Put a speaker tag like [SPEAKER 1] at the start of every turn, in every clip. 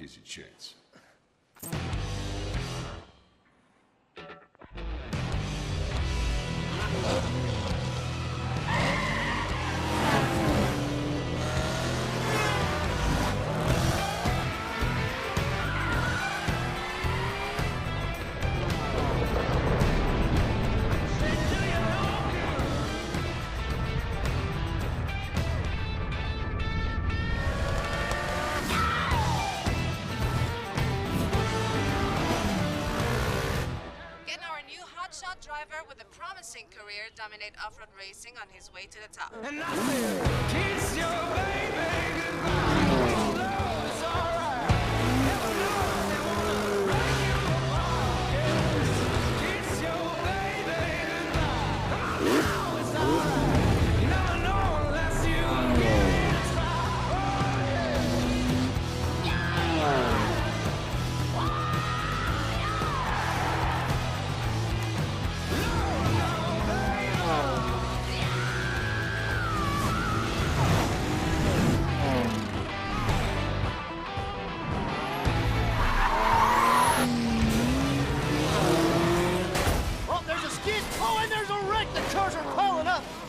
[SPEAKER 1] Here's your chance.
[SPEAKER 2] Hotshot driver with a promising career dominate off-road racing on his way to the top.
[SPEAKER 3] And I said, kiss your baby goodbye. No, it's alright. Never know they wanna break you apart. Yes. Kiss your baby goodbye. No, it's alright. You never know unless you get it right. Oh, yeah.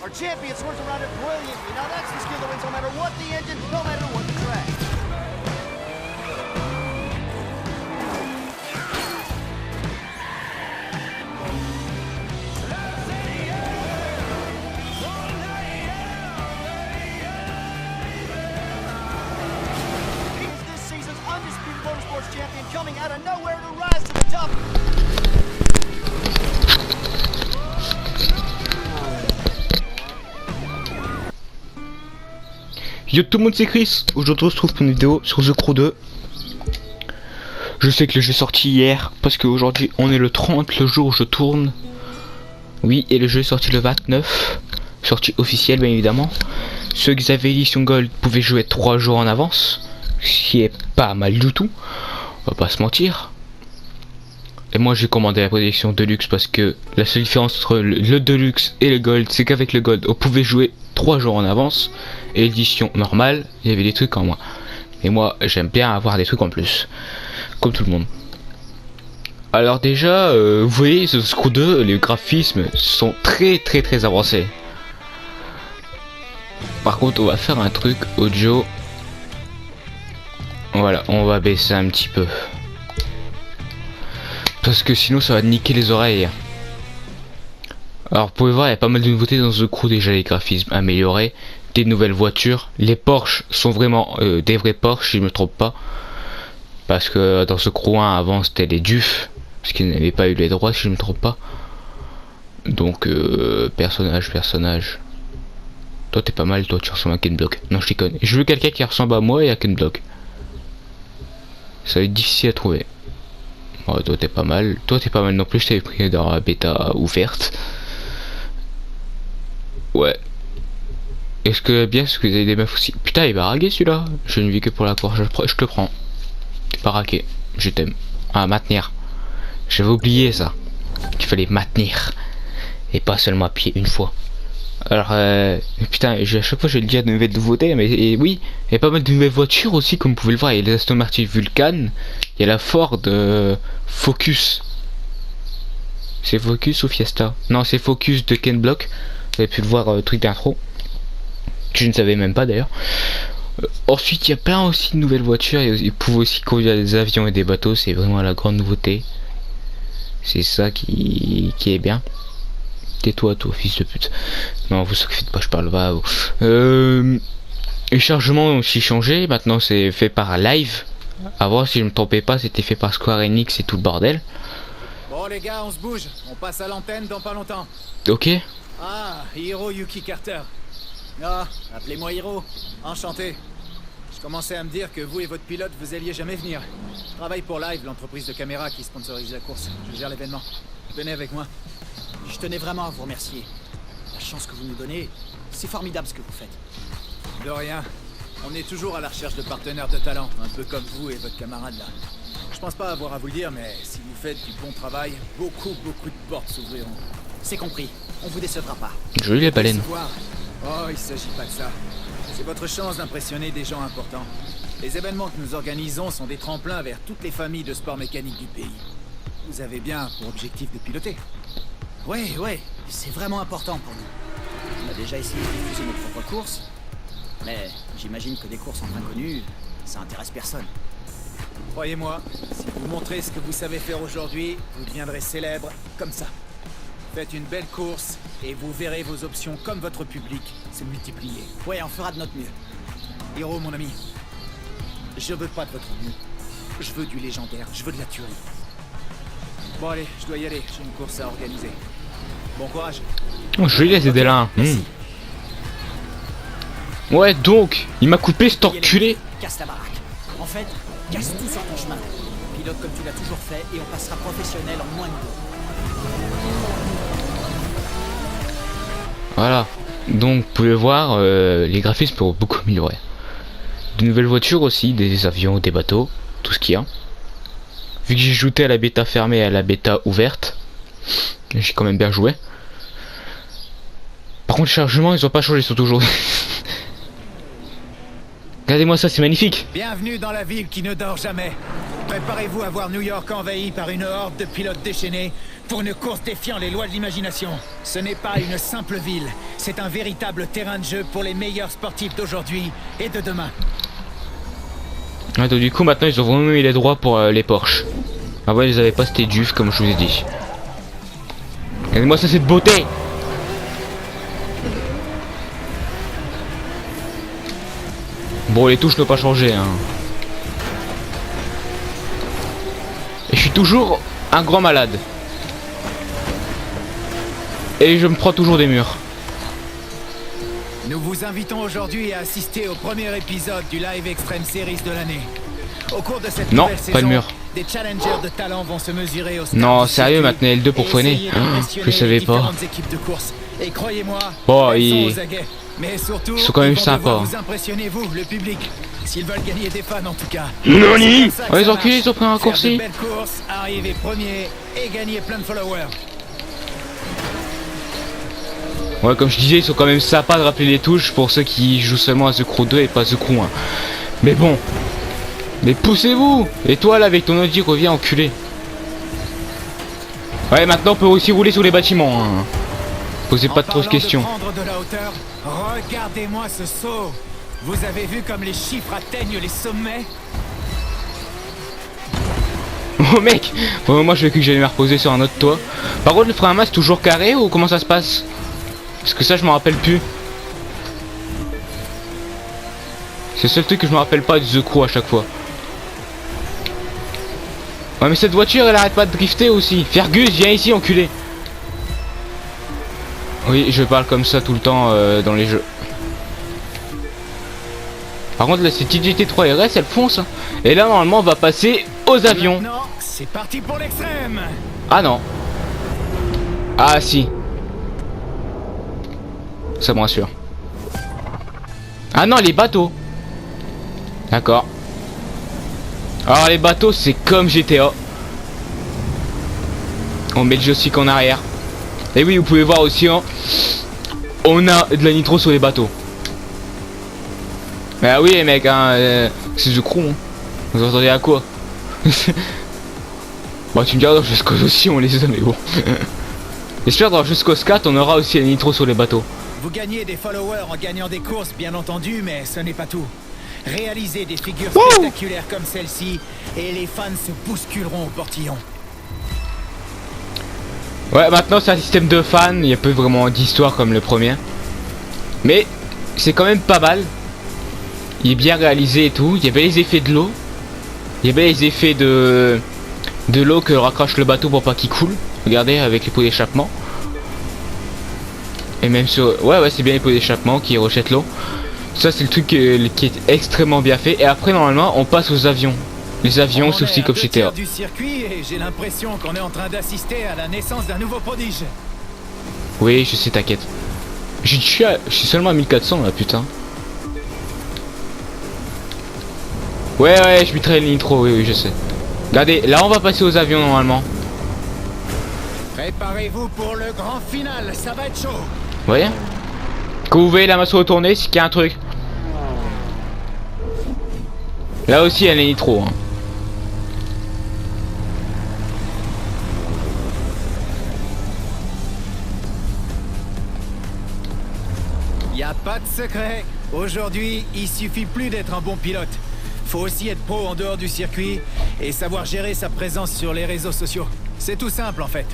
[SPEAKER 4] Our champion swerves around it brilliantly. Now that's the skill that wins no matter what the engine, no matter what the track. He's this season's undisputed motorsports champion, coming out of nowhere to rise to the top.
[SPEAKER 5] Yo tout le monde, c'est Chris. Aujourd'hui on se retrouve pour une vidéo sur The Crew 2. Je sais que le jeu est sorti hier parce qu'aujourd'hui on est le 30, le jour où je tourne. Oui, et le jeu est sorti le 29. Sortie officielle bien évidemment. Ceux qui avaient l'édition Gold pouvaient jouer 3 jours en avance, ce qui est pas mal du tout, on va pas se mentir. Et moi j'ai commandé la édition Deluxe parce que la seule différence entre le Deluxe et le Gold, c'est qu'avec le Gold on pouvait jouer 3 jours en avance, et l'édition normale il y avait des trucs en moins. Et moi j'aime bien avoir des trucs en plus, comme tout le monde. Alors déjà vous voyez ce Crew 2, les graphismes sont très avancés. Par contre on va faire un truc audio. Voilà, on va baisser un petit peu parce que sinon ça va niquer les oreilles. Alors vous pouvez voir, il y a pas mal de nouveautés dans The Crew. Déjà les graphismes améliorés, des nouvelles voitures, les Porsche sont vraiment des vrais Porsche si je me trompe pas, parce que dans The Crew 1 avant c'était les DUF, parce qu'ils n'avaient pas eu les droits si je me trompe pas. Donc personnage, toi t'es pas mal, toi tu ressembles à Ken Block. Non je déconne, je veux quelqu'un qui ressemble à moi et à Ken Block, ça va être difficile à trouver. Oh, toi t'es pas mal non plus, je t'avais pris dans la bêta ouverte. Ouais. Est-ce que bien, est-ce que vous avez des meufs aussi? Putain il va raguer celui-là. Je ne vis que pour la cour, je te le prends. T'es pas raqué, je t'aime. Ah, maintenir. J'avais oublié ça, qu'il fallait maintenir et pas seulement appuyer une fois. Alors putain, à chaque fois je vais le dire de nouvelles nouveautés, mais oui, il y a pas mal de nouvelles voitures aussi comme vous pouvez le voir. Il y a les Aston Martin Vulcan, il y a la Ford Focus. C'est Focus ou Fiesta? Non, c'est Focus de Ken Block. Vous avez pu le voir, truc d'intro. Je ne savais même pas d'ailleurs. Ensuite, il y a plein aussi de nouvelles voitures. Ils peuvent aussi conduire des avions et des bateaux. C'est vraiment la grande nouveauté. C'est ça qui est bien. Tais-toi, toi, fils de pute. Non, vous faites pas, je parle pas à vous. Les chargements ont aussi changé. Maintenant, c'est fait par Live. Avant, si je me trompais pas, c'était fait par Square Enix et tout le bordel.
[SPEAKER 6] Bon les gars, on se bouge. On passe à l'antenne dans pas longtemps.
[SPEAKER 5] Ok.
[SPEAKER 6] Ah, Hiroyuki Carter. Ah, appelez-moi Hiro. Enchanté. Je commençais à me dire que vous et votre pilote, vous alliez jamais venir. Je travaille pour Live, l'entreprise de caméra qui sponsorise la course. Je gère l'événement. Venez avec moi. Je tenais vraiment à vous remercier. La chance que vous nous donnez, c'est formidable ce que vous faites. De rien. On est toujours à la recherche de partenaires de talent, un peu comme vous et votre camarade là. Je pense pas avoir à vous le dire, mais si vous faites du bon travail, beaucoup de portes s'ouvriront. C'est compris. On vous décevra pas.
[SPEAKER 5] Joli les baleines.
[SPEAKER 6] Oh, il s'agit pas de ça. C'est votre chance d'impressionner des gens importants. Les événements que nous organisons sont des tremplins vers toutes les familles de sport mécanique du pays. Vous avez bien pour objectif de piloter.
[SPEAKER 4] Oui, c'est vraiment important pour nous. On a déjà essayé de diffuser nos propres courses, mais j'imagine que des courses entre inconnus, ça intéresse personne.
[SPEAKER 6] Croyez-moi, si vous montrez ce que vous savez faire aujourd'hui, vous deviendrez célèbre comme ça. Faites une belle course et vous verrez vos options comme votre public se multiplier.
[SPEAKER 4] Ouais, on fera de notre mieux.
[SPEAKER 6] Hiro, mon ami, je veux pas de votre mieux. Je veux du légendaire, je veux de la tuerie. Bon allez, je dois y aller, j'ai une course à organiser. Bon courage.
[SPEAKER 5] Oh, je vais les aider là.
[SPEAKER 4] Merci.
[SPEAKER 5] Ouais, donc, il m'a coupé cet enculé.
[SPEAKER 4] Casse ta baraque. En fait, casse tout sur ton chemin. Pilote comme tu l'as toujours fait et on passera professionnel en moins de 2.
[SPEAKER 5] Voilà. Donc, vous pouvez voir, les graphismes sont beaucoup améliorés. De nouvelles voitures aussi, des avions, des bateaux, tout ce qu'il y a. Vu que j'ai ajouté à la bêta fermée et à la bêta ouverte, j'ai quand même bien joué. Par contre, les chargements, ils ont pas changé, ils sont toujours... Regardez-moi ça, c'est magnifique.
[SPEAKER 6] Bienvenue dans la ville qui ne dort jamais. Préparez-vous à voir New York envahi par une horde de pilotes déchaînés pour une course défiant les lois de l'imagination. Ce n'est pas une simple ville, c'est un véritable terrain de jeu pour les meilleurs sportifs d'aujourd'hui et de demain.
[SPEAKER 5] Ouais, donc du coup, maintenant, ils ont vraiment mis les droits pour les Porsche. Avant, ils avaient pas, c'était DUF, comme je vous ai dit. Regardez-moi ça, cette beauté. Bon, les touches n'ont pas changé, hein. Et je suis toujours un grand malade. Et je me prends toujours des murs.
[SPEAKER 6] Nous vous invitons aujourd'hui à assister au premier épisode du Live Extreme Series de l'année. Au cours de cette
[SPEAKER 5] Non,
[SPEAKER 6] nouvelle
[SPEAKER 5] pas
[SPEAKER 6] saison,
[SPEAKER 5] de mur.
[SPEAKER 6] des challengers de talent vont se mesurer au stade
[SPEAKER 5] Non,
[SPEAKER 6] du
[SPEAKER 5] sérieux,
[SPEAKER 6] circuit
[SPEAKER 5] maintenant L2 pour
[SPEAKER 6] et
[SPEAKER 5] freiner.
[SPEAKER 6] essayer
[SPEAKER 5] Ah,
[SPEAKER 6] d'impressionner
[SPEAKER 5] je savais
[SPEAKER 6] les
[SPEAKER 5] pas.
[SPEAKER 6] différentes équipes de course. Et croyez-moi,
[SPEAKER 5] Bon,
[SPEAKER 6] elles sont
[SPEAKER 5] ils-
[SPEAKER 6] aux aguets. Mais surtout,
[SPEAKER 5] ils sont quand même
[SPEAKER 6] ils vont devoir
[SPEAKER 5] sympas.
[SPEAKER 6] vous impressionnez vous, le public. S'ils veulent gagner des fans en tout cas.
[SPEAKER 5] Nani?
[SPEAKER 6] C'est comme ça que
[SPEAKER 5] Oh, les
[SPEAKER 6] ça
[SPEAKER 5] enculés,
[SPEAKER 6] marche.
[SPEAKER 5] ils ont pris un
[SPEAKER 6] Faire
[SPEAKER 5] raccourci.
[SPEAKER 6] de belles courses, arriver premier et gagner plein de followers.
[SPEAKER 5] Ouais, comme je disais, ils sont quand même sympas de rappeler les touches pour ceux qui jouent seulement à The Crew 2 et pas The Crew 1. Mais bon. Mais poussez-vous. Et toi là avec ton Audi, reviens enculé. Ouais, maintenant on peut aussi rouler sur les bâtiments, hein. Posez
[SPEAKER 6] En
[SPEAKER 5] pas trop de
[SPEAKER 6] parlant
[SPEAKER 5] questions.
[SPEAKER 6] prendre de la hauteur, regardez-moi ce saut. Vous avez vu comme les chiffres atteignent les sommets?
[SPEAKER 5] Oh mec, bon, moi je vais que j'allais me reposer sur un autre toit. Par contre le frein à main c'est toujours carré ou comment ça se passe? Parce que ça je m'en rappelle plus. C'est le seul truc que je me rappelle pas de The Crew à chaque fois. Ouais mais cette voiture elle arrête pas de drifter aussi. Fergus, viens ici enculé. Oui, je parle comme ça tout le temps dans les jeux. Par contre là cette GT3 RS elle fonce hein. Et là normalement on va passer aux avions.
[SPEAKER 6] Maintenant, c'est parti pour l'extrême.
[SPEAKER 5] Ah non. Ah si. Ça me rassure. Ah non, les bateaux. D'accord. Alors les bateaux c'est comme GTA. On met le joystick en arrière. Et oui, vous pouvez voir aussi hein, on a de la nitro sur les bateaux. Bah oui les mecs hein, c'est The Crew hein. Vous entendez à quoi? Bon tu me diras dans Just Cause aussi on les a mais bon. J'espère dans Just Cause 4 on aura aussi la nitro sur les bateaux.
[SPEAKER 6] Vous gagnez des followers en gagnant des courses, bien entendu, mais ce n'est pas tout. Réalisez des figures spectaculaires comme celle-ci et les fans se bousculeront au portillon.
[SPEAKER 5] Ouais, maintenant c'est un système de fans, il n'y a pas vraiment d'histoire comme le premier. Mais c'est quand même pas mal. Il est bien réalisé et tout. Il y avait les effets de l'eau. Il y avait les effets de l'eau que raccroche le bateau pour pas qu'il coule. Regardez avec les pots d'échappement. Et même sur... Ouais, c'est bien les pots d'échappement qui rejettent l'eau. Ça c'est le truc qui est extrêmement bien fait. Et après normalement on passe aux avions. Les avions c'est aussi comme chez
[SPEAKER 6] GTA.
[SPEAKER 5] GTA.
[SPEAKER 6] Du circuit et j'ai l'impression qu'on est en train d'assister à la naissance d'un nouveau prodige.
[SPEAKER 5] Oui, je sais, t'inquiète. Je suis seulement à 1400 là, putain. Ouais, je mettrai le nitro, oui, je sais. Regardez, là on va passer aux avions normalement.
[SPEAKER 6] Préparez-vous pour le grand final, ça va être chaud.
[SPEAKER 5] Vous voyez? Quand vous voyez la masse retourner, c'est qu'il y a un truc. Là aussi, elle est nitro. Hein.
[SPEAKER 6] Y a pas de secret. Aujourd'hui, il suffit plus d'être un bon pilote. Faut aussi être pro en dehors du circuit et savoir gérer sa présence sur les réseaux sociaux. C'est tout simple en fait.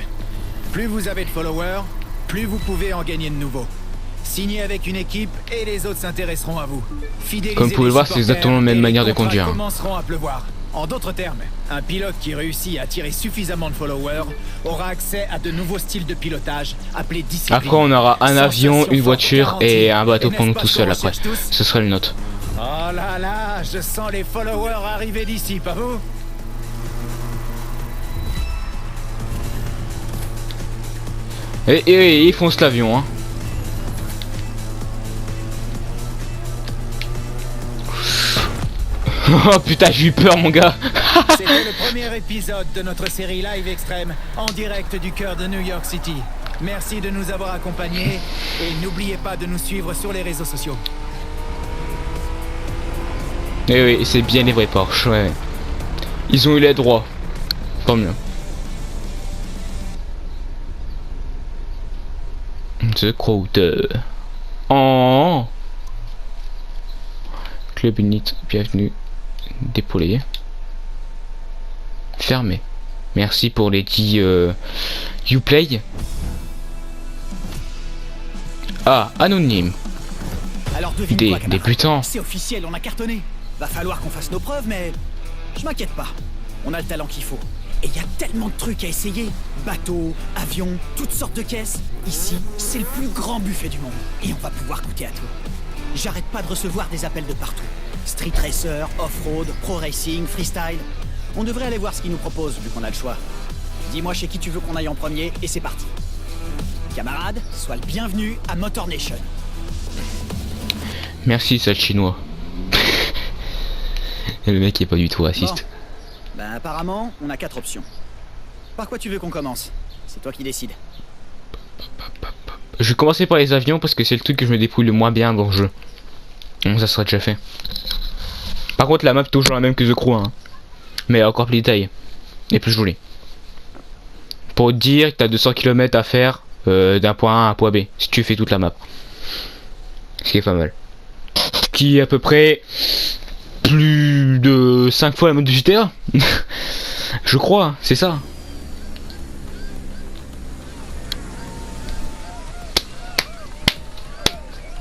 [SPEAKER 6] Plus vous avez de followers, plus vous pouvez en gagner de nouveaux. Signez avec une équipe et les autres s'intéresseront à vous. Fidélisez
[SPEAKER 5] Comme vous pouvez
[SPEAKER 6] les
[SPEAKER 5] le voir, c'est
[SPEAKER 6] supporters
[SPEAKER 5] exactement la même
[SPEAKER 6] et les
[SPEAKER 5] manière de
[SPEAKER 6] contrats
[SPEAKER 5] conduire.
[SPEAKER 6] commenceront à pleuvoir. En d'autres termes, un pilote qui réussit à attirer suffisamment de followers aura accès à de nouveaux styles de pilotage appelés disciplines.
[SPEAKER 5] Après, on aura un avion,
[SPEAKER 6] Sensation
[SPEAKER 5] une voiture
[SPEAKER 6] forte
[SPEAKER 5] et
[SPEAKER 6] garantie.
[SPEAKER 5] un bateau
[SPEAKER 6] Et
[SPEAKER 5] pour nous
[SPEAKER 6] n'est-ce
[SPEAKER 5] tout
[SPEAKER 6] pas ce
[SPEAKER 5] seuls
[SPEAKER 6] qu'on
[SPEAKER 5] après.
[SPEAKER 6] recherche tous ?
[SPEAKER 5] Ce serait le nôtre.
[SPEAKER 6] Oh là là, je sens les followers arriver d'ici, pas vous?
[SPEAKER 5] Et ils foncent l'avion, hein. Oh putain, j'ai eu peur, mon gars.
[SPEAKER 6] C'était le premier épisode de notre série Live Extrême en direct du cœur de New York City. Merci de nous avoir accompagnés et n'oubliez pas de nous suivre sur les réseaux sociaux.
[SPEAKER 5] Et oui, c'est bien les vrais Porsche, ouais. Ils ont eu les droits. Tant mieux. The Crowd. Oh. Club Unit, bienvenue. Dépolé. Fermé. Merci pour les 10 Uplay. Ah, anonyme.
[SPEAKER 4] Alors devine quoi, camarade.
[SPEAKER 5] Débutants.
[SPEAKER 4] C'est officiel, on a cartonné. Va falloir qu'on fasse nos preuves, mais je m'inquiète pas. On a le talent qu'il faut. Et il y a tellement de trucs à essayer. Bateaux, avions, toutes sortes de caisses. Ici, c'est le plus grand buffet du monde. Et on va pouvoir goûter à tout. J'arrête pas de recevoir des appels de partout. Street racer, off-road, pro racing, freestyle. On devrait aller voir ce qu'ils nous proposent, vu qu'on a le choix. Dis-moi chez qui tu veux qu'on aille en premier, et c'est parti. Camarade, sois le bienvenu à Motor Nation.
[SPEAKER 5] Merci, sale chinois. Et le mec est pas du tout raciste.
[SPEAKER 4] Bon. Ben apparemment, on a 4 options. Par quoi tu veux qu'on commence? C'est toi qui décides.
[SPEAKER 5] Je vais commencer par les avions parce que c'est le truc que je me débrouille le moins bien dans le jeu. Donc ça sera déjà fait. Par contre la map toujours la même que The Crew, hein. Mais encore plus détaillée. Et plus jolie. Pour te dire que t'as 200 km à faire d'un point A à un point B. Si tu fais toute la map. Ce qui est pas mal. Ce qui est à peu près plus de 5 fois la mode du GTA. Je crois, c'est ça.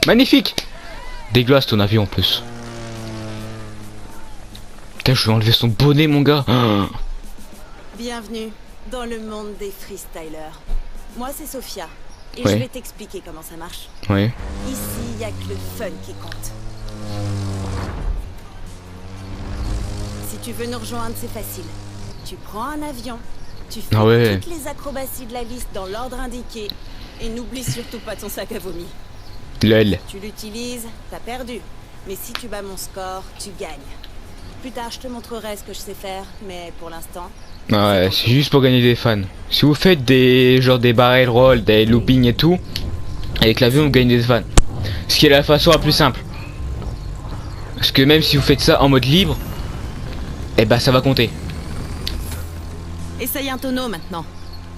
[SPEAKER 5] Magnifique. Dégueulasse ton avion en plus. Putain, je vais enlever son bonnet, mon gars.
[SPEAKER 1] Bienvenue dans le monde des freestylers. Moi, c'est Sophia. Et
[SPEAKER 5] Ouais.
[SPEAKER 1] je vais t'expliquer comment ça marche.
[SPEAKER 5] Ouais.
[SPEAKER 1] Ici, il n'y a que le fun qui compte. Si tu veux nous rejoindre, c'est facile. Tu prends un avion, tu fais
[SPEAKER 5] Ah ouais.
[SPEAKER 1] toutes les acrobaties de la liste dans l'ordre indiqué. Et n'oublie surtout pas ton sac à vomi.
[SPEAKER 5] Lol.
[SPEAKER 1] Tu l'utilises, t'as perdu. Mais si tu bats mon score, tu gagnes. Plus tard, je te montrerai ce que je sais faire, mais pour l'instant...
[SPEAKER 5] Ah ouais, c'est juste pour gagner des fans. Si vous faites des genre des barrel rolls, des loopings et tout, avec l'avion vous gagnez des fans. Ce qui est la façon la plus simple. Parce que même si vous faites ça en mode libre, eh ben ça va compter.
[SPEAKER 1] Essaye un tonneau maintenant.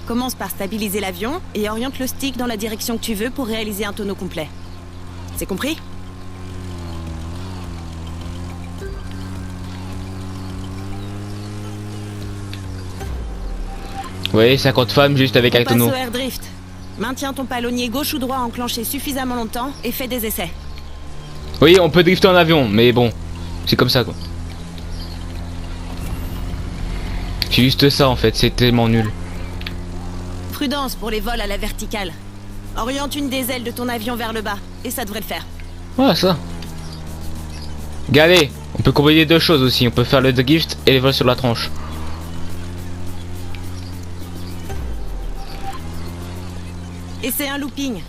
[SPEAKER 1] Commence par stabiliser l'avion et oriente le stick dans la direction que tu veux pour réaliser un tonneau complet. C'est compris?
[SPEAKER 5] Ouais, 50 femmes juste avec un
[SPEAKER 1] On passe
[SPEAKER 5] tonneau.
[SPEAKER 1] au air drift. Maintiens ton palonnier gauche ou droit enclenché suffisamment longtemps et fais des essais.
[SPEAKER 5] Oui, on peut drifter en avion, mais bon, c'est comme ça quoi. C'est juste ça en fait, c'est tellement nul.
[SPEAKER 1] Prudence pour les vols à la verticale. Oriente une des ailes de ton avion vers le bas et ça devrait le faire.
[SPEAKER 5] Voilà ça. Regardez, on peut combiner deux choses aussi, on peut faire le drift et les vols sur la tranche.
[SPEAKER 1] Et c'est un looping.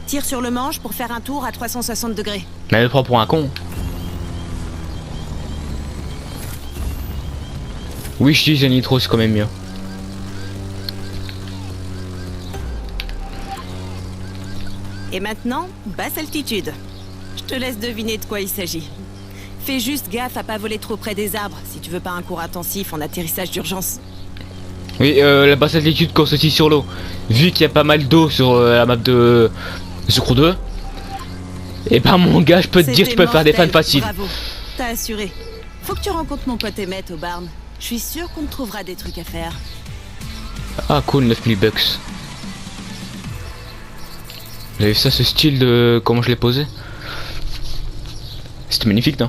[SPEAKER 1] Tire sur le manche pour faire un tour à 360 degrés.
[SPEAKER 5] Mais elle me prend pour un con. Oui, je dis un nitro, c'est quand même mieux.
[SPEAKER 1] Et maintenant, basse altitude. Je te laisse deviner de quoi il s'agit. Fais juste gaffe à pas voler trop près des arbres, si tu veux pas un cours intensif en atterrissage d'urgence.
[SPEAKER 5] Oui, la basse altitude course aussi sur l'eau. Vu qu'il y a pas mal d'eau sur la map de Sucre 2. Et ben mon gars, je peux te dire que je peux faire des fans
[SPEAKER 1] Mortel,
[SPEAKER 5] faciles.
[SPEAKER 1] Bravo, t'as assuré. Faut que tu rencontres mon pote Emmett au barn. Je suis sûr qu'on te trouvera des trucs à faire.
[SPEAKER 5] Ah cool, 9000 bucks. Vous avez vu ça, ce style de... comment je l'ai posé? C'était magnifique, non?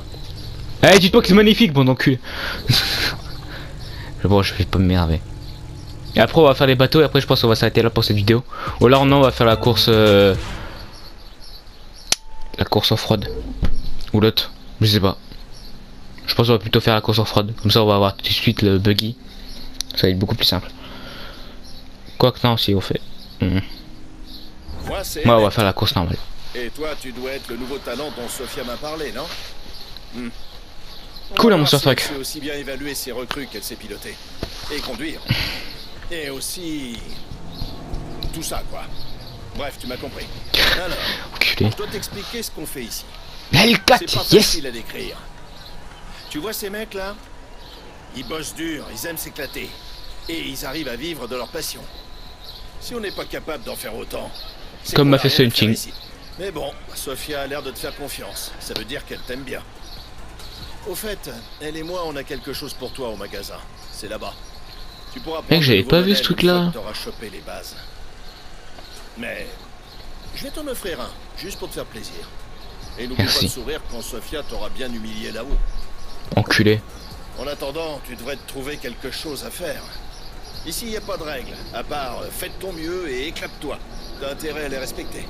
[SPEAKER 5] Eh, dites-moi que c'est magnifique, bon enculé. Bon, je vais pas m'énerver. Et après, on va faire les bateaux, et après, je pense qu'on va s'arrêter là pour cette vidéo. Ou alors, non, on va faire la course... la course off-road. Ou l'autre, je sais pas. Je pense qu'on va plutôt faire la course off-road. Comme ça, on va avoir tout de suite le buggy. Ça va être beaucoup plus simple. Quoique, non, si, on fait...
[SPEAKER 7] Moi, c'est
[SPEAKER 5] Ouais, on va
[SPEAKER 7] Emmett.
[SPEAKER 5] faire la course normale.
[SPEAKER 7] Et toi, tu dois être le nouveau talent dont Sofia m'a parlé, non? On
[SPEAKER 5] Cool,
[SPEAKER 7] va
[SPEAKER 5] hein, mon
[SPEAKER 7] voir si
[SPEAKER 5] surtruck.
[SPEAKER 7] elle sait aussi bien évaluer ses recrues qu'elle sait piloter. Et conduire. Et aussi... tout ça, quoi. Bref, tu m'as compris. Alors,
[SPEAKER 5] Enculé.
[SPEAKER 7] je dois t'expliquer ce qu'on fait ici.
[SPEAKER 5] L4,
[SPEAKER 7] C'est pas
[SPEAKER 5] yes.
[SPEAKER 7] facile à décrire. Tu vois ces mecs là? Ils bossent dur, ils aiment s'éclater. Et ils arrivent à vivre de leur passion. Si on n'est pas capable d'en faire autant... c'est
[SPEAKER 5] Comme
[SPEAKER 7] qu'on
[SPEAKER 5] m'a
[SPEAKER 7] a
[SPEAKER 5] fait
[SPEAKER 7] rien à faire
[SPEAKER 5] Sunching.
[SPEAKER 7] ici. Mais bon, Sofia a l'air de te faire confiance. Ça veut dire qu'elle t'aime bien. Au fait, elle et moi, on a quelque chose pour toi au magasin. C'est là-bas. Tu pourras prendre
[SPEAKER 5] j'avais
[SPEAKER 7] le nouveau
[SPEAKER 5] pas vu
[SPEAKER 7] modèle
[SPEAKER 5] ce
[SPEAKER 7] une
[SPEAKER 5] truc-là.
[SPEAKER 7] fois que t'auras chopé les bases. Mais je vais t'en offrir un, juste pour te faire plaisir. Et n'oublie pas
[SPEAKER 5] Merci.
[SPEAKER 7] de sourire quand Sofia t'aura bien humilié là-haut.
[SPEAKER 5] Enculé.
[SPEAKER 7] En attendant, tu devrais te trouver quelque chose à faire. Ici, il n'y a pas de règles, à part fais de ton mieux et éclate-toi. T'as intérêt à les respecter.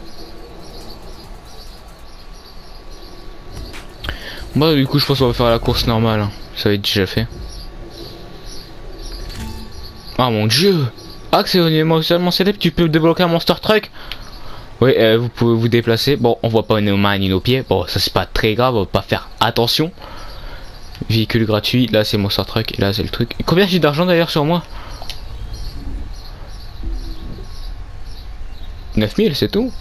[SPEAKER 5] Bah du coup je pense qu'on va faire la course normale, hein. Ça va être déjà fait. Ah mon dieu. Ah que c'est émotionnellement célèbre, tu peux débloquer un monster truck. Oui, vous pouvez vous déplacer. Bon, on voit pas nos mains ni nos pieds. Bon, ça c'est pas très grave, on va pas faire attention. Véhicule gratuit, là c'est monster truck et là c'est le truc. Combien j'ai d'argent d'ailleurs sur moi? 9000 c'est tout.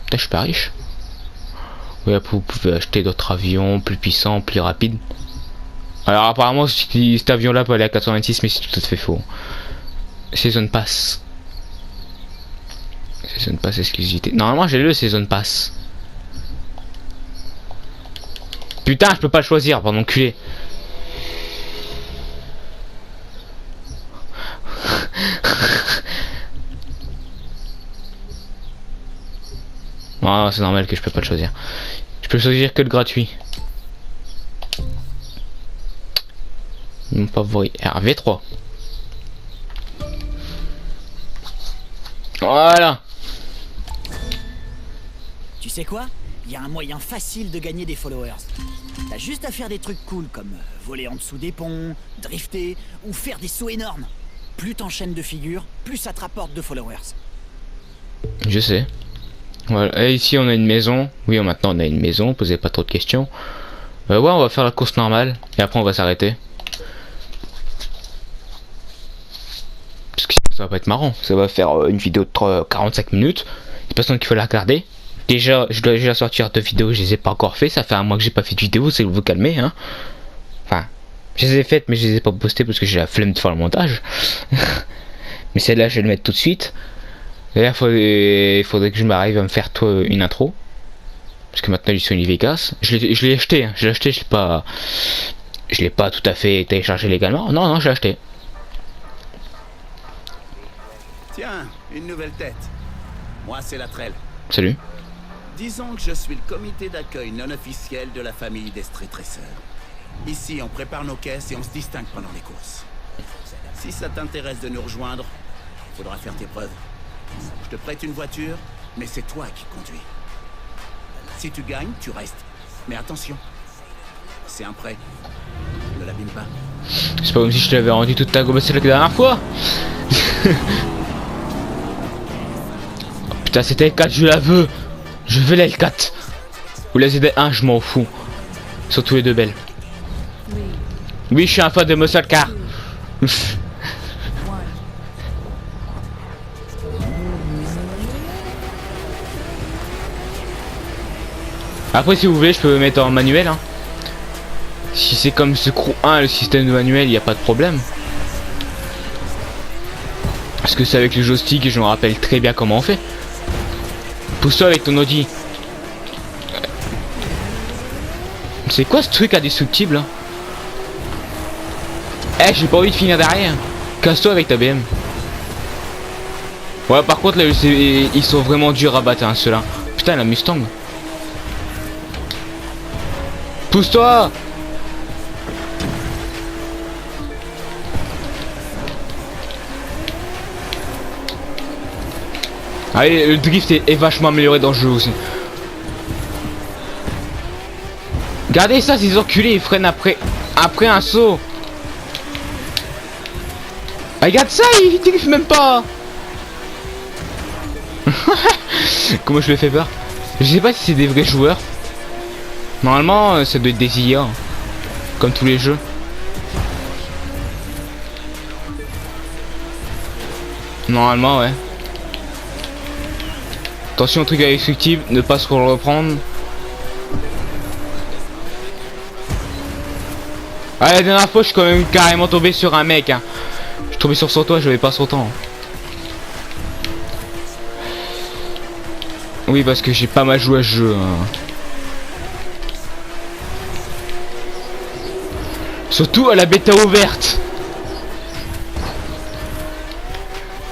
[SPEAKER 5] Putain, je suis pas riche. Oui, après vous pouvez acheter d'autres avions plus puissants, plus rapides. Alors apparemment cet avion là peut aller à 86 mais c'est tout à fait faux. Season Pass. Season Pass exclusivité. Normalement j'ai le Season Pass. Putain je peux pas le choisir, pardon enculé. Ah c'est normal que je peux pas le choisir. Je peux choisir que le gratuit. Mon favori RV3. Voilà.
[SPEAKER 4] Tu sais quoi? Il y a un moyen facile de gagner des followers. T'as juste à faire des trucs cool comme voler en dessous des ponts, drifter ou faire des sauts énormes. Plus t'enchaînes de figures, plus ça te rapporte de followers.
[SPEAKER 5] Je sais. Voilà, et ici on a une maison. Oui, maintenant on a une maison, posez pas trop de questions. Ouais, on va faire la course normale et après on va s'arrêter. Parce que ça va pas être marrant. Ça va faire une vidéo de 45 minutes. C'est personne qui faut la regarder. Déjà, je dois déjà sortir 2 vidéos, je les ai pas encore fait. Ça fait un mois que j'ai pas fait de vidéo, c'est vous calmer, hein. Enfin, je les ai faites, mais je les ai pas postées parce que j'ai la flemme de faire le montage. Mais celle-là, je vais le mettre tout de suite. D'ailleurs, il faudrait que je m'arrive à me faire une intro. Parce que maintenant, je suis une Vegas. Je l'ai acheté, hein. Je l'ai acheté, je l'ai pas tout à fait téléchargé légalement. Non, non, je l'ai acheté.
[SPEAKER 8] Tiens, une nouvelle tête. Moi, c'est la Trelle.
[SPEAKER 5] Salut.
[SPEAKER 8] Disons que je suis le comité d'accueil non officiel de la famille des Street Racers. Ici, on prépare nos caisses et on se distingue pendant les courses. Si ça t'intéresse de nous rejoindre, faudra faire tes preuves. Je te prête une voiture, mais c'est toi qui conduis. Si tu gagnes, tu restes. Mais attention, c'est un prêt. Ne l'abîme pas.
[SPEAKER 5] C'est pas comme si je te l'avais rendu toute ta gomme la dernière fois. Oh, putain, c'était L4, je la veux. Je veux la L4. Ou la ZD1, je m'en fous. Surtout les deux belles. Oui, je suis un fan de muscle car. Après, si vous voulez, je peux me mettre en manuel. Hein. Si c'est comme ce Crew 1, le système de manuel, il n'y a pas de problème. Parce que c'est avec le joystick et je me rappelle très bien comment on fait. Pousse-toi avec ton Audi. C'est quoi ce truc indestructible hein? Eh, j'ai pas envie de finir derrière. Casse-toi avec ta BM. Ouais, par contre, là, ils sont vraiment durs à battre, hein, ceux-là. Putain, la Mustang. Pousse-toi! Allez, le drift est vachement amélioré dans le jeu aussi. Regardez ça, ces enculés, ils freinent après un saut. Regarde ça, il drift même pas. Comment je le fais peur? Je sais pas si c'est des vrais joueurs. Normalement, ça doit être des IA. Comme tous les jeux. Normalement, ouais. Attention au truc indestructible, ne pas se reprendre. Ah, la dernière fois, je suis quand même carrément tombé sur un mec. Hein. Je suis tombé sur son toit, je vais pas son temps. Oui, parce que j'ai pas mal joué à ce jeu. Hein. Surtout à la bêta ouverte.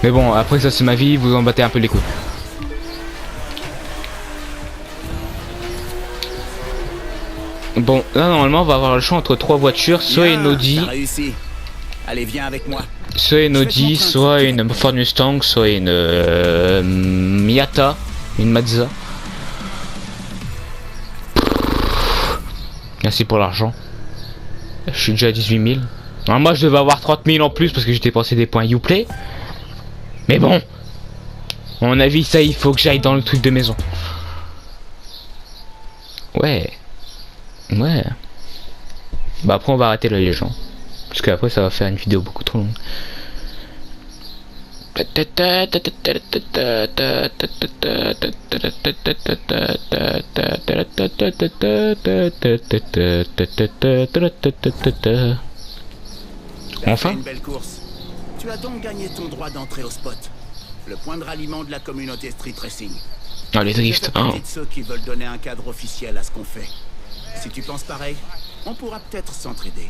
[SPEAKER 5] Mais bon, après ça c'est ma vie, vous en battez un peu les couilles. Bon, là normalement on va avoir le choix entre trois voitures, soit une Audi.
[SPEAKER 8] Allez, viens avec moi.
[SPEAKER 5] Soit une Audi, soit une Ford Mustang, soit une Miata, une Mazda. Merci pour l'argent. Je suis déjà à 18 000. Alors moi je devais avoir 30 000 en plus parce que j'ai dépensé des points Uplay. Mais bon. À mon avis ça il faut que j'aille dans le truc de maison. Ouais. Ouais. Bah après on va arrêter là les gens. Parce qu'après ça va faire une vidéo beaucoup trop longue.
[SPEAKER 8] Enfin une belle course. Tu as donc gagné ton droit d'entrée au spot. Le point de ralliement de la communauté Street Racing.
[SPEAKER 5] Ah les drifts.
[SPEAKER 8] Oh. Ceux qui veulent donner un cadre officiel à ce qu'on fait. Si tu penses pareil, on pourra peut-être s'entraider.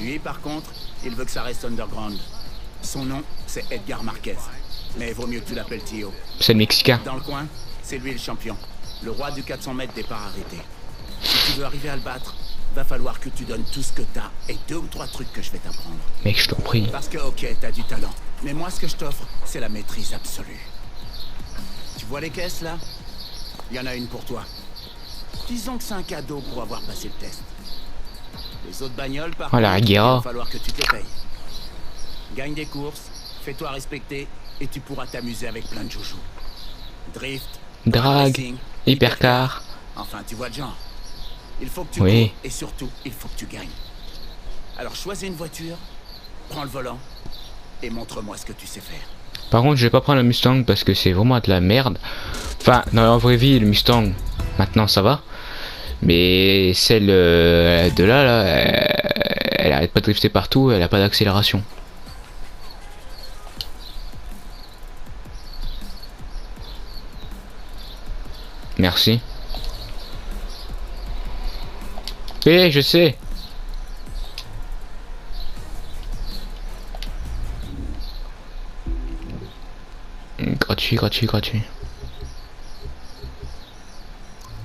[SPEAKER 8] Lui par contre, il veut que ça reste underground. Son nom, c'est Edgar Marquez. Mais vaut mieux que tu l'appelles Tio.
[SPEAKER 5] C'est le Mexicain.
[SPEAKER 8] Dans le coin, c'est lui le champion. Le roi du 400 mètres départ arrêté. Si tu veux arriver à le battre, va falloir que tu donnes tout ce que t'as et 2 ou 3 trucs que je vais t'apprendre.
[SPEAKER 5] Mec, je t'en prie.
[SPEAKER 8] Parce que, ok, t'as du talent. Mais moi, ce que je t'offre, c'est la maîtrise absolue. Tu vois les caisses, là? Il y en a une pour toi. Disons que c'est un cadeau pour avoir passé le test. Les autres bagnoles, par contre, il va falloir que tu te payes. Gagne des courses, fais-toi respecter, et tu pourras t'amuser avec plein de joujoux. Drift,
[SPEAKER 5] drag,
[SPEAKER 8] racing,
[SPEAKER 5] hypercar.
[SPEAKER 8] Enfin, tu vois le genre. Il faut que tu cours, et surtout, il faut que tu gagnes. Alors choisis une voiture, prends le volant, et montre-moi ce que tu sais faire.
[SPEAKER 5] Par contre, je vais pas prendre la Mustang parce que c'est vraiment de la merde. Enfin, dans la vraie vie, le Mustang, maintenant ça va. Mais celle de là, elle arrête pas de drifter partout, elle a pas d'accélération. Merci. Eh, je sais. Gratuit, gratuit, gratuit.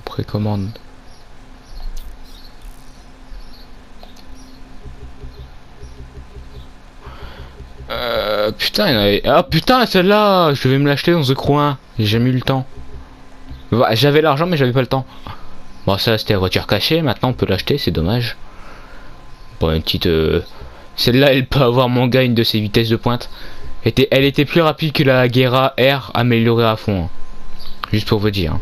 [SPEAKER 5] Précommande. Putain, il y en avait... Ah putain, celle-là, je vais me l'acheter dans ce coin. J'ai jamais eu le temps. J'avais l'argent, mais j'avais pas le temps. Bon, ça c'était la voiture cachée. Maintenant, on peut l'acheter, c'est dommage. Bon, une petite. Celle-là, elle peut avoir mon gars une de ses vitesses de pointe. Elle était plus rapide que la Guerra R améliorée à fond. Hein. Juste pour vous dire.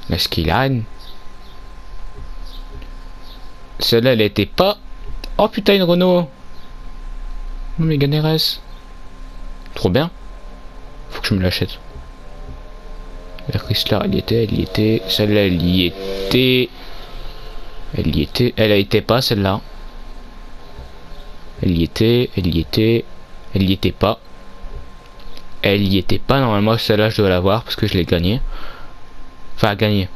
[SPEAKER 5] La Skyline. Celle-là, elle était pas. Oh putain, une Renault. Mégane RS. Trop bien. Faut que je me l'achète. La Chrysler, elle y était, elle y était. Celle-là, elle y était. Elle y était. Elle a été pas, celle-là. Elle y était, elle y était. Elle y était pas. Elle y était pas. Normalement, celle-là, je dois l'avoir parce que je l'ai gagnée. Enfin, gagné.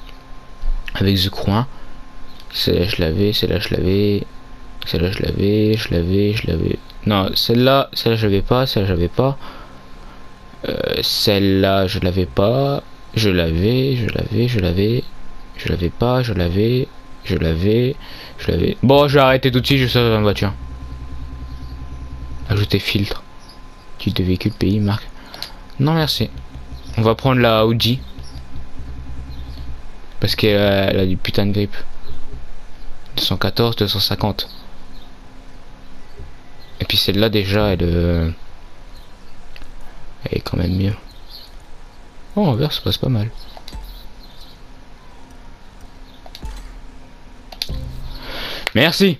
[SPEAKER 5] Avec The Coin. Celle-là, je l'avais. Celle-là, je l'avais. Celle-là, je l'avais. Je l'avais. Non, celle-là, je l'avais pas. Celle-là, j'avais pas. Celle-là, je l'avais pas. Je l'avais pas. Je l'avais. Bon, je vais arrêter tout de suite. Je sors dans la voiture. Ajouter filtre. Type de véhicule, pays, marque. Non, merci. On va prendre la Audi. Parce qu'elle a du putain de grippe. 214, 250. Et puis celle-là déjà, elle est quand même mieux. Oh, en vert, ça passe pas mal. Merci.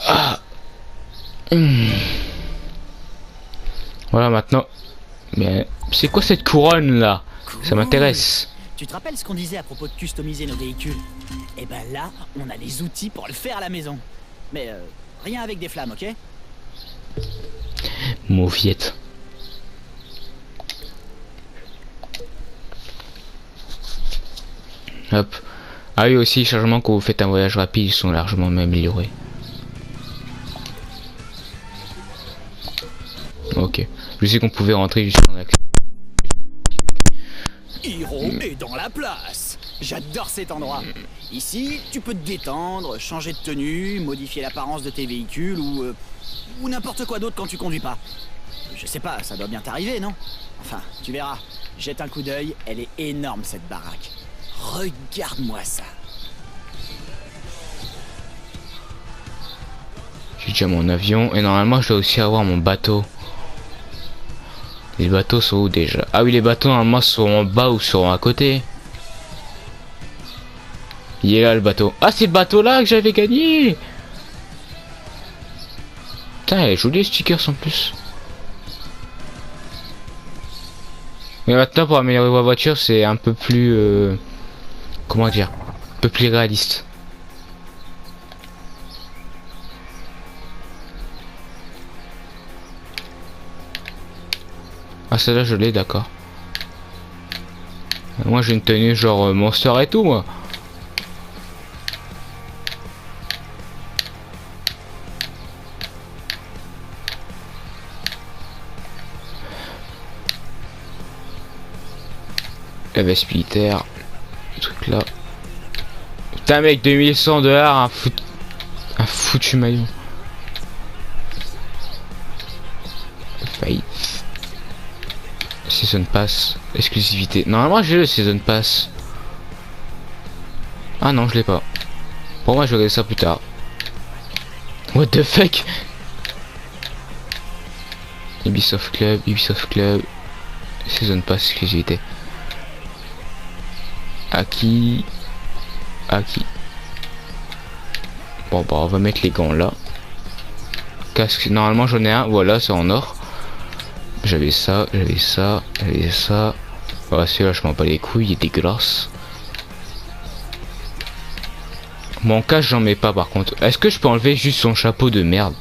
[SPEAKER 5] Ah. Voilà maintenant. Mais c'est quoi cette couronne là? Ça m'intéresse.
[SPEAKER 4] Tu te rappelles ce qu'on disait à propos de customiser nos véhicules? Et ben là, on a les outils pour le faire à la maison. Mais rien avec des flammes, ok?
[SPEAKER 5] Mauviette. Hop. Ah oui aussi, chargement quand vous faites un voyage rapide, ils sont largement améliorés. Ok. Je sais qu'on pouvait rentrer juste en accès.
[SPEAKER 4] Hiro est dans la place. J'adore cet endroit. Ici, tu peux te détendre, changer de tenue, modifier l'apparence de tes véhicules ou n'importe quoi d'autre quand tu conduis pas. Je sais pas, ça doit bien t'arriver, non? Enfin, tu verras. Jette un coup d'œil, elle est énorme cette baraque. Regarde-moi ça.
[SPEAKER 5] J'ai déjà mon avion et normalement je dois aussi avoir mon bateau. Les bateaux sont où déjà? Ah oui, les bateaux normalement sont en bas ou seront à côté. Il est là le bateau. Ah, c'est le bateau là que j'avais gagné. Putain, elle est jolie les stickers en plus. Mais maintenant pour améliorer vos voitures c'est un peu plus comment dire, un peu plus réaliste. Ah celle-là je l'ai, d'accord. Moi j'ai une tenue genre monster et tout moi. La veste militaire, le truc là. Putain mec, 2100 $, un foutu maillot. Faillite. Season Pass, exclusivité. Normalement j'ai le Season Pass. Ah non, je l'ai pas. Pour moi je vais regarder ça plus tard. What the fuck? Ubisoft Club, Season Pass, exclusivité. Acquis. Bon bah on va mettre les gants là. Casque, normalement j'en ai un, voilà, c'est en or. J'avais ça. Ouais, celui-là je m'en bats les couilles, il est dégueulasse. Mon casque j'en mets pas par contre. Est-ce que je peux enlever juste son chapeau de merde?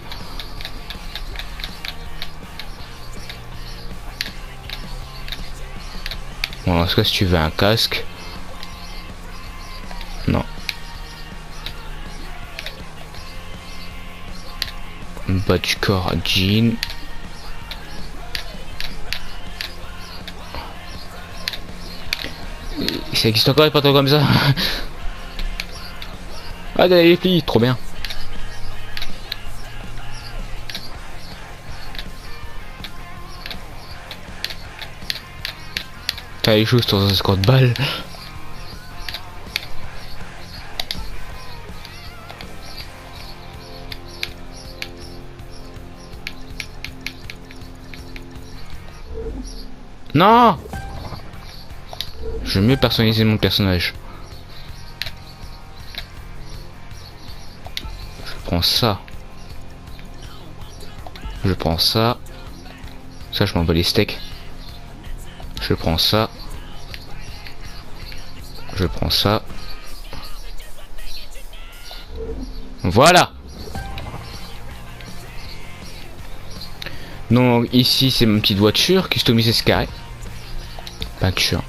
[SPEAKER 5] Bon, en tout cas si tu veux un casque. Non. Bas du corps, jean. Ça existe encore des pantalons comme ça? Ah, les plis, trop bien. T'as les choses dans un 50 balles. Non! Je vais mieux personnaliser mon personnage. Je prends ça. Je prends ça. Ça, je m'en bats les steaks. Je prends ça. Je prends ça. Voilà. Donc ici c'est ma petite voiture customisée ce carré. Peinture.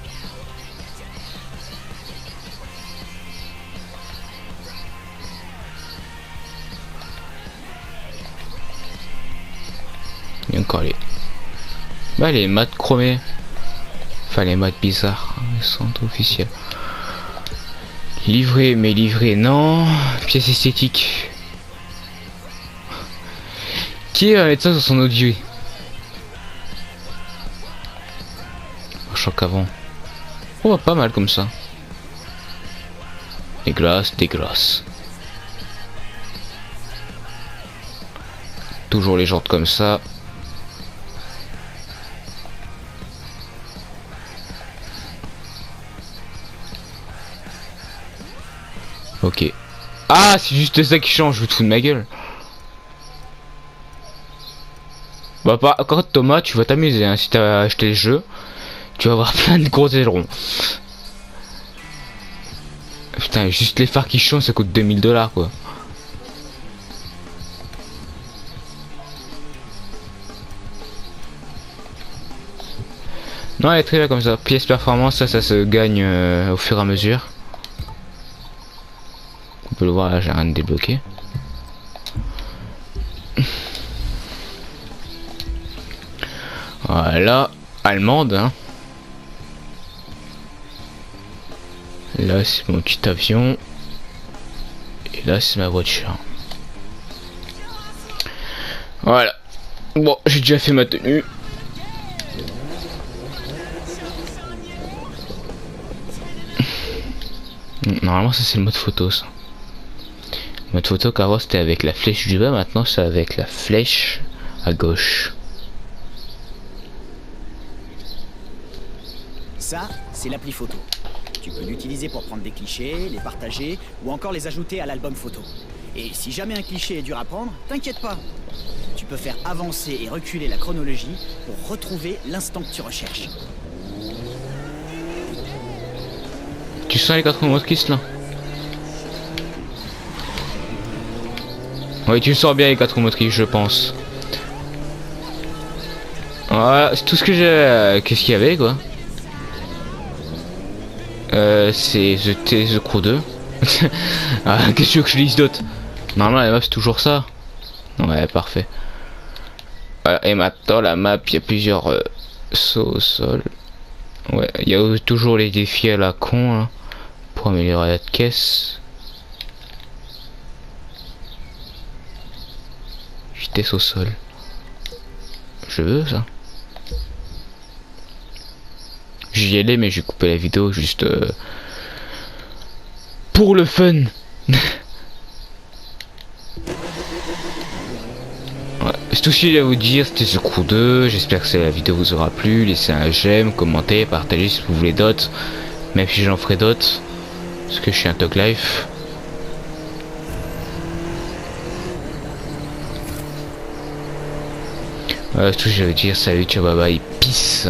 [SPEAKER 5] Il y a encore les... Bah les maths chromés. Enfin les maths bizarres. Ils sont officiels. Livré, mais livré non. Pièce esthétique. Qui va mettre ça sur son audio? Je sens qu'avant. Oh pas mal comme ça. Des glaces, des glaces. Toujours les jantes comme ça. Ok. Ah, c'est juste ça qui change, je te fous de ma gueule. Bah par contre Thomas, tu vas t'amuser hein, si t'as acheté le jeu. Tu vas avoir plein de gros ailerons. Putain, juste les phares qui changent, ça coûte 2000 $ quoi. Non, elle est très bien comme ça. Pièce performance, ça se gagne au fur et à mesure. On peut le voir là, j'ai rien de débloqué. Voilà, allemande. Hein. Là c'est mon petit avion. Et là c'est ma voiture. Voilà. Bon, j'ai déjà fait ma tenue. Normalement ça c'est le mode photo ça. Le mode photo qu'avant c'était avec la flèche du bas, maintenant c'est avec la flèche à gauche.
[SPEAKER 4] Ça, c'est l'appli photo. Tu peux l'utiliser pour prendre des clichés, les partager ou encore les ajouter à l'album photo. Et si jamais un cliché est dur à prendre, t'inquiète pas. Tu peux faire avancer et reculer la chronologie pour retrouver l'instant que tu recherches.
[SPEAKER 5] Tu sens les 4 motrices là? Oui, tu sens bien les 4 motrices, je pense. Voilà, c'est tout ce que j'ai. Qu'est-ce qu'il y avait quoi? C'est The Crew 2. Ah, qu'est-ce que tu veux que je lise d'autre? Normalement la map c'est toujours ça. Ouais, parfait. Voilà, et maintenant la map, il y a plusieurs sauts au sol. Ouais, il y a toujours les défis à la con là, pour améliorer la caisse. Vitesse au sol. Je veux ça. J'y allais mais j'ai coupé la vidéo juste pour le fun. Ouais, c'est tout ce que j'ai à vous dire, c'était The Crew 2, j'espère que la vidéo vous aura plu, laissez un j'aime, commentez, partagez si vous voulez d'autres, même si j'en ferai d'autres, parce que je suis un Tog Life. Voilà, c'est tout ce que j'ai à vous dire, salut, ciao, bye bye, peace.